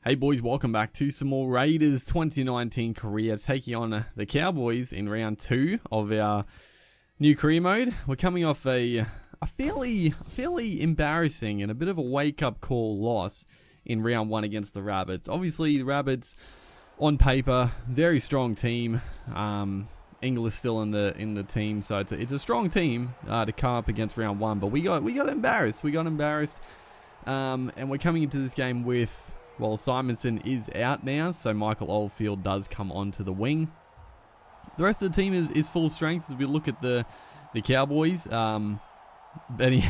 Hey boys, welcome back to some more Raiders 2019 career, taking on the Cowboys in round 2 of our new career mode. We're coming off a fairly embarrassing and a bit of a wake-up call loss in round 1 against the Rabbits. Obviously, the Rabbits, on paper, very strong team. English still in the team, so it's a strong team to come up against round 1. But we got embarrassed. And we're coming into this game with, well, Simonson is out now, so Michael Oldfield does come onto the wing. The rest of the team is full strength as we look at the Cowboys. Benny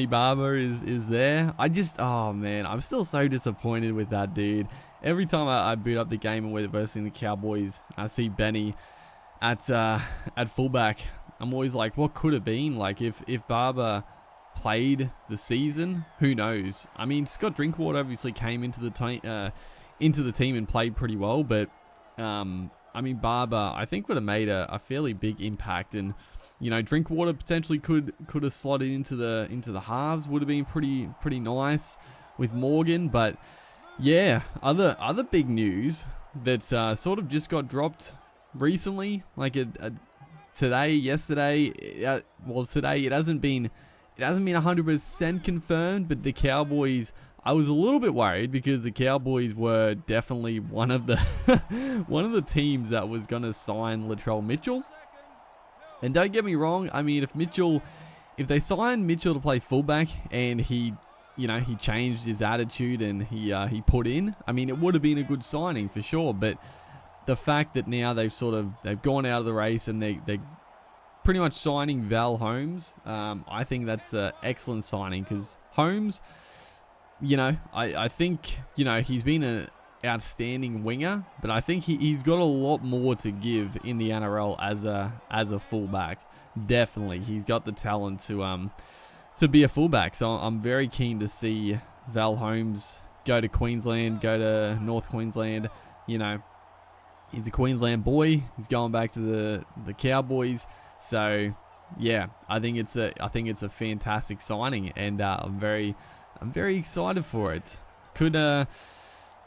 Barber is there. I'm still so disappointed with that dude. Every time I boot up the game and we're versing the Cowboys, I see Benny at fullback. I'm always like, what could have been? Like if Barber played the season, who knows? I mean, Scott Drinkwater obviously came into the team and played pretty well, but Barber I think would have made a fairly big impact, and Drinkwater potentially could have slotted into the halves, would have been pretty nice with Morgan. But yeah, other big news that sort of just got dropped recently, like today. It hasn't been 100% confirmed, but the Cowboys, I was a little bit worried because the Cowboys were definitely one of the teams that was going to sign Latrell Mitchell. And don't get me wrong, I mean, if they signed Mitchell to play fullback and he changed his attitude and he put in, I mean, it would have been a good signing for sure. But the fact that now they've gone out of the race and they're pretty much signing Val Holmes, I think that's an excellent signing, because Holmes, I think, he's been an outstanding winger, but I think he's got a lot more to give in the NRL as a fullback. Definitely, he's got the talent to be a fullback. So I'm very keen to see Val Holmes go to Queensland, go to North Queensland. He's a Queensland boy. He's going back to the Cowboys. So yeah, I think it's a fantastic signing, and I'm very excited for it. Could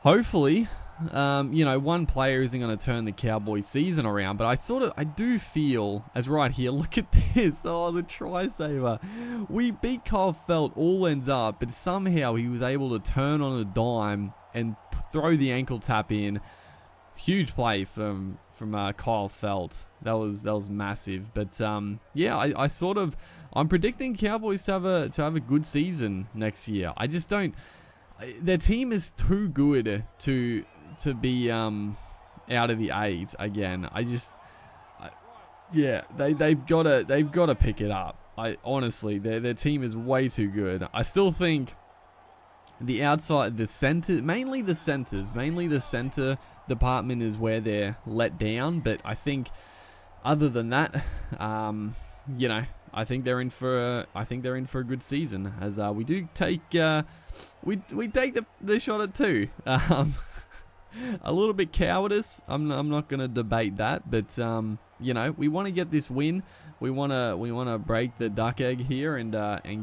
hopefully, one player isn't going to turn the Cowboys season around, but I do feel, as right here, look at this, the try saver. We beat Kyle Felt, all ends up, but somehow he was able to turn on a dime and throw the ankle tap in. Huge play from Kyle Felt. That was massive. But I'm predicting Cowboys to have a good season next year. I just don't. Their team is too good to be out of the 8 again. They've got to pick it up. Honestly, their team is way too good. I still think the outside, the center department is where they're let down. But I think, other than that, I think they're in for a good season, as we do take we take the shot at 2. A little bit cowardice. I'm not going to debate that, but we want to get this win. We want to break the duck egg here and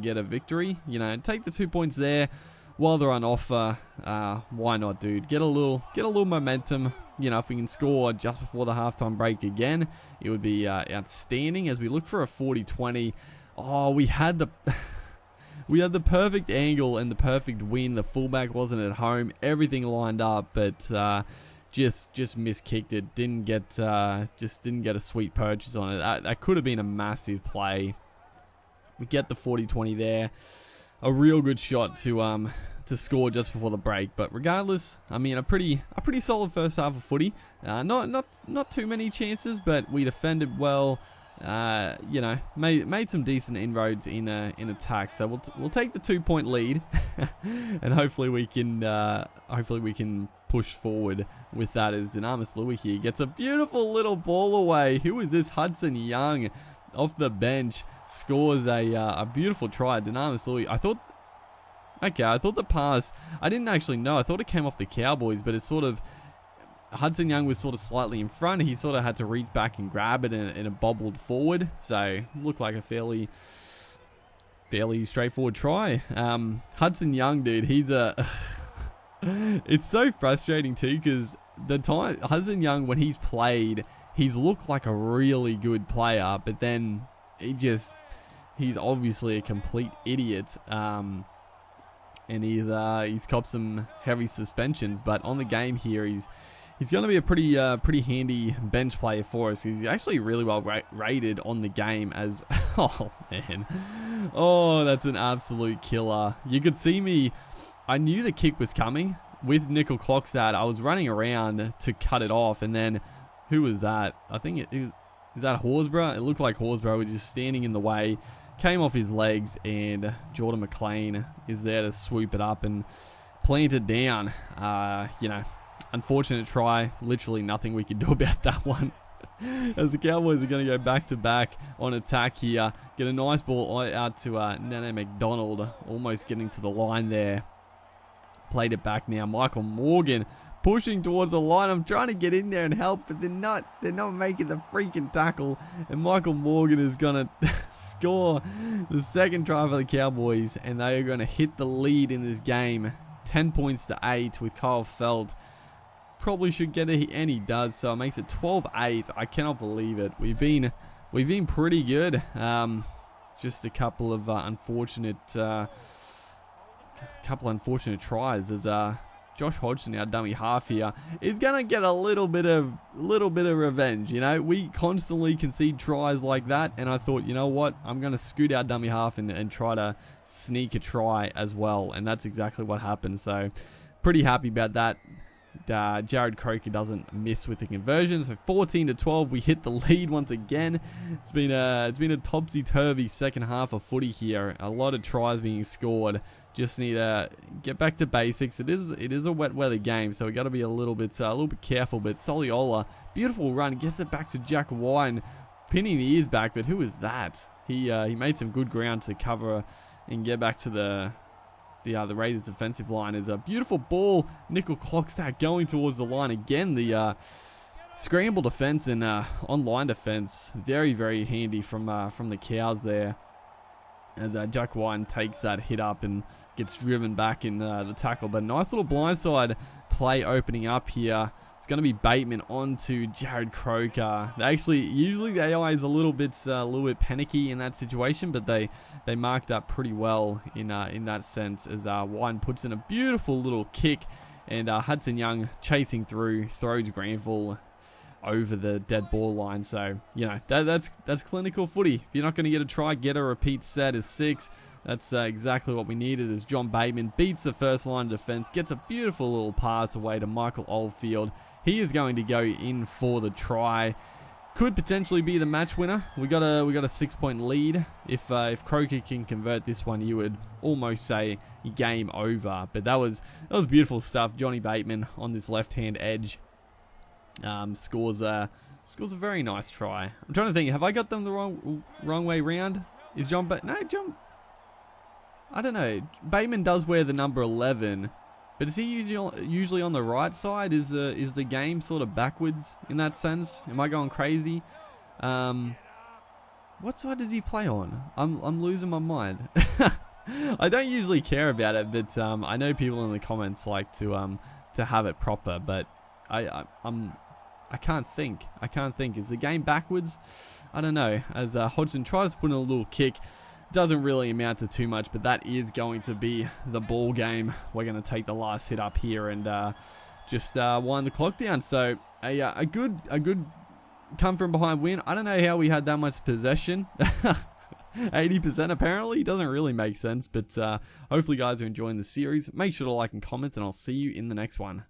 get a victory. Take the 2 points there while they're on offer. Why not, dude? Get a little momentum. If we can score just before the halftime break again, it would be outstanding, as we look for a 40-20. We had the perfect angle and the perfect win. The fullback wasn't at home. Everything lined up, but just miskicked it. Didn't get a sweet purchase on it. That could have been a massive play. We get the 40-20 there. A real good shot to score just before the break. But regardless, I mean, a pretty solid first half of footy. Not too many chances, but we defended well. Made some decent inroads in attack. So we'll take the 2-point lead, and hopefully we can push forward with that, as Dynamis Louis here gets a beautiful little ball away. Who is this? Hudson Young off the bench scores a beautiful try. Dynamis Louis. I thought the pass, I didn't actually know. I thought it came off the Cowboys, but it's sort of, Hudson Young was sort of slightly in front. He sort of had to reach back and grab it, and it bobbled forward. So looked like a fairly straightforward try. Hudson Young, dude, he's a It's so frustrating too, because the time Hudson Young, when he's played, he's looked like a really good player, but then he's obviously a complete idiot. And he's copped some heavy suspensions, but on the game here, he's going to be a pretty handy bench player for us. He's actually really well rated on the game as... Oh, man. Oh, that's an absolute killer. You could see me... I knew the kick was coming. With Nickel Clockstad, I was running around to cut it off, and then... Who was that? I think is that Horsburgh? It looked like Horsburgh was just standing in the way. Came off his legs, and Jordan McLean is there to swoop it up and plant it down. Unfortunate try. Literally nothing we could do about that one. As the Cowboys are going to go back-to-back on attack here. Get a nice ball out to Nene McDonald. Almost getting to the line there. Played it back now. Michael Morgan pushing towards the line. I'm trying to get in there and help, but they're not making the freaking tackle. And Michael Morgan is going to score the second try for the Cowboys, and they are going to hit the lead in this game. 10 points to 8 with Kyle Felt. Probably should get it, and he does, so it makes it 12-8. I cannot believe it. We've been pretty good. Just a couple of unfortunate tries as Josh Hodgson, our dummy half here, is gonna get a little bit of revenge. You know, we constantly concede tries like that, and I thought, you know what, I'm gonna scoot our dummy half and try to sneak a try as well, and that's exactly what happened. So, pretty happy about that. Jared Croker doesn't miss with the conversion, so 14-12, we hit the lead once again. It's been a topsy-turvy second half of footy here. A lot of tries being scored. Just need to get back to basics. It is a wet weather game, so we got to be a little bit careful. But Soliola, beautiful run, gets it back to Jack Wine, pinning the ears back. But who is that? He made some good ground to cover and get back to the Raiders defensive line. Is a beautiful ball. Nickel Clockstad going towards the line again. The scramble defense and online defense, very, very handy from the Cows there. As Jack Wine takes that hit up and gets driven back in the tackle. But nice little blindside play opening up here. It's going to be Bateman onto Jared Croker. Usually the AI is a little bit panicky in that situation, but they marked up pretty well in that sense as Wine puts in a beautiful little kick, and Hudson Young chasing through, throws Granville over the dead ball line. So, you know, that's clinical footy. If you're not going to get a try, get a repeat set as 6. That's exactly what we needed, as John Bateman beats the first line of defense, gets a beautiful little pass away to Michael Oldfield. He is going to go in for the try. Could potentially be the match winner. We got a 6-point lead. If Croker can convert this one, you would almost say game over. But that was beautiful stuff. Johnny Bateman on this left-hand edge. Scores a very nice try. I'm trying to think, have I got them the wrong way round? Is John I don't know. Bateman does wear the number 11, but is he usually on the right side? Is the game sort of backwards in that sense? Am I going crazy? What side does he play on? I'm losing my mind. I don't usually care about it, but I know people in the comments like to have it proper, but I can't think. Is the game backwards? I don't know. As Hodgson tries to put in a little kick, doesn't really amount to too much, but that is going to be the ball game. We're going to take the last hit up here and just wind the clock down. So a good come from behind win. I don't know how we had that much possession. 80% apparently. Doesn't really make sense, but hopefully you guys are enjoying the series. Make sure to like and comment, and I'll see you in the next one.